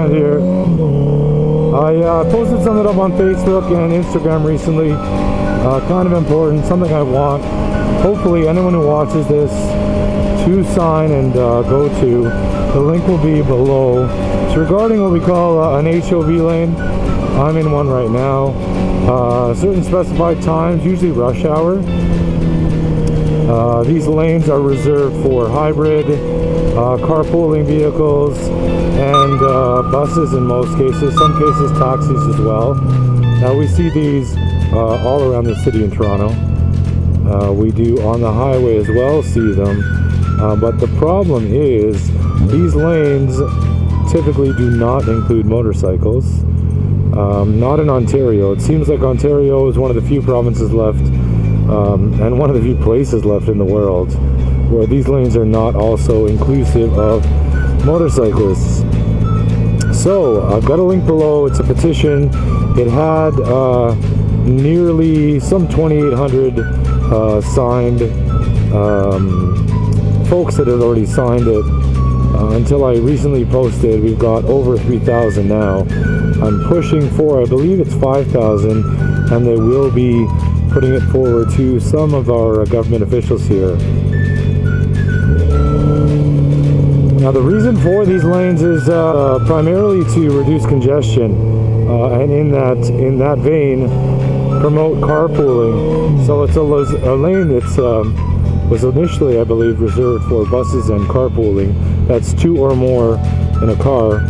comment here. I posted something up on Facebook and Instagram recently, kind of important, something I want hopefully anyone who watches this to sign and go to. The link will be below. It's regarding what we call an HOV lane. I'm in one right now. Certain specified times, usually rush hour. These lanes are reserved for hybrid, carpooling vehicles, and buses in most cases, some cases taxis as well. Now we see these all around the city in Toronto. We do on the highway as well see them, but the problem is these lanes typically do not include motorcycles. Not in Ontario. It seems like Ontario is one of the few provinces left, and one of the few places left in the world where these lanes are not also inclusive of motorcyclists. So I've got a link below. It's a petition. It had nearly some 2,800 signed folks that had already signed it. Until I recently posted, we've got over 3,000 now. I'm pushing for, I believe it's 5,000, and they will be putting it forward to some of our government officials here. Now the reason for these lanes is primarily to reduce congestion, and in that vein, promote carpooling. So it's a lane that's was initially, I believe, reserved for buses and carpooling. That's 2 or more in a car.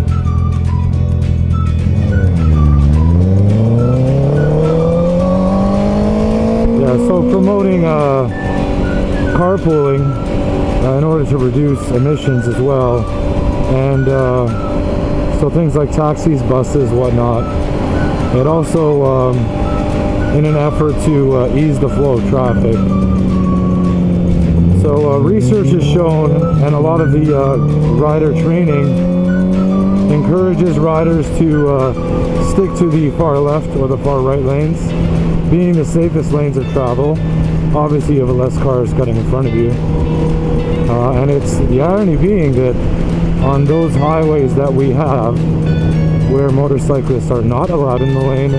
Yeah, so promoting carpooling in order to reduce emissions as well, and so things like taxis, buses, whatnot. It also in an effort to ease the flow of traffic. So research has shown, and a lot of the rider training encourages riders to stick to the far left or the far right lanes, being the safest lanes of travel. Obviously you have less cars cutting in front of you. And it's the irony being that on those highways that we have, where motorcyclists are not allowed in the lane,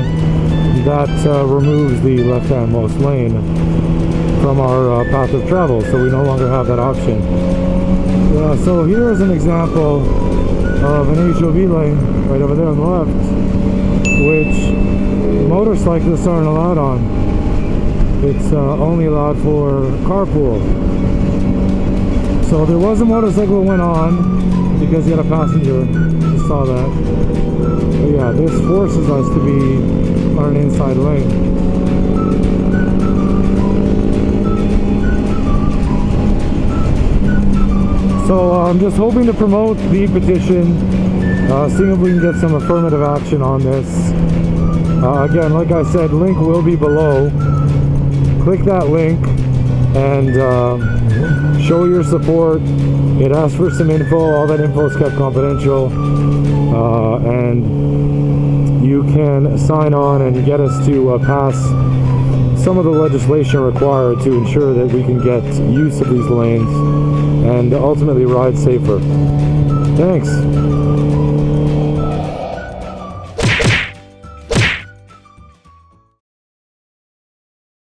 that removes the left-hand-most lane from our path of travel, so we no longer have that option. So here is an example of an HOV lane right over there on the left, which motorcyclists aren't allowed on. It's only allowed for carpool. So there was a motorcycle that went on because he had a passenger. You saw that. But yeah, this forces us to be on an inside lane. So I'm just hoping to promote the petition, seeing if we can get some affirmative action on this. Again, like I said, link will be below. Click that link and show your support. It asks for some info. All that info is kept confidential, and you can sign on and get us to pass some of the legislation required to ensure that we can get use of these lanes and ultimately ride safer. Thanks.